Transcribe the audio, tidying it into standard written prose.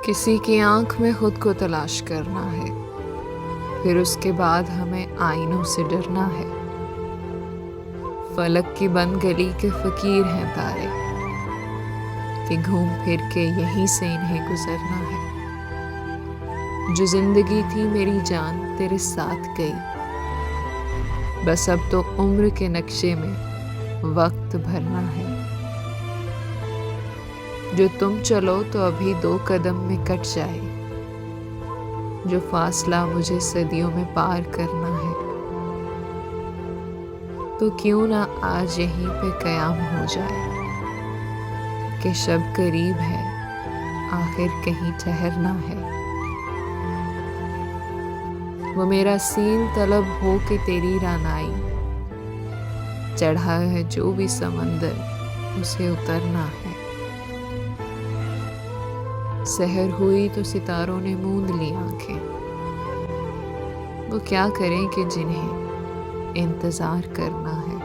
किसी की आंख में खुद को तलाश करना है, फिर उसके बाद हमें आईनों से डरना है। फलक की बंद गली के फकीर हैं तारे, कि घूम फिर के यहीं से इन्हें गुजरना है। जो जिंदगी थी मेरी जान तेरे साथ गई, बस अब तो उम्र के नक्शे में वक्त भरना है। जो तुम चलो तो अभी 2 कदम में कट जाए, जो फासला मुझे सदियों में पार करना है। तो क्यों ना आज यहीं पे कयाम हो जाए, कि शब करीब है आखिर कहीं ठहरना है। वो मेरा सीन तलब हो के तेरी रानाई, चढ़ा है जो भी समंदर उसे उतरना है। सहर हुई तो सितारों ने मूंद ली आंखें, वो क्या करें कि जिन्हें इंतजार करना है।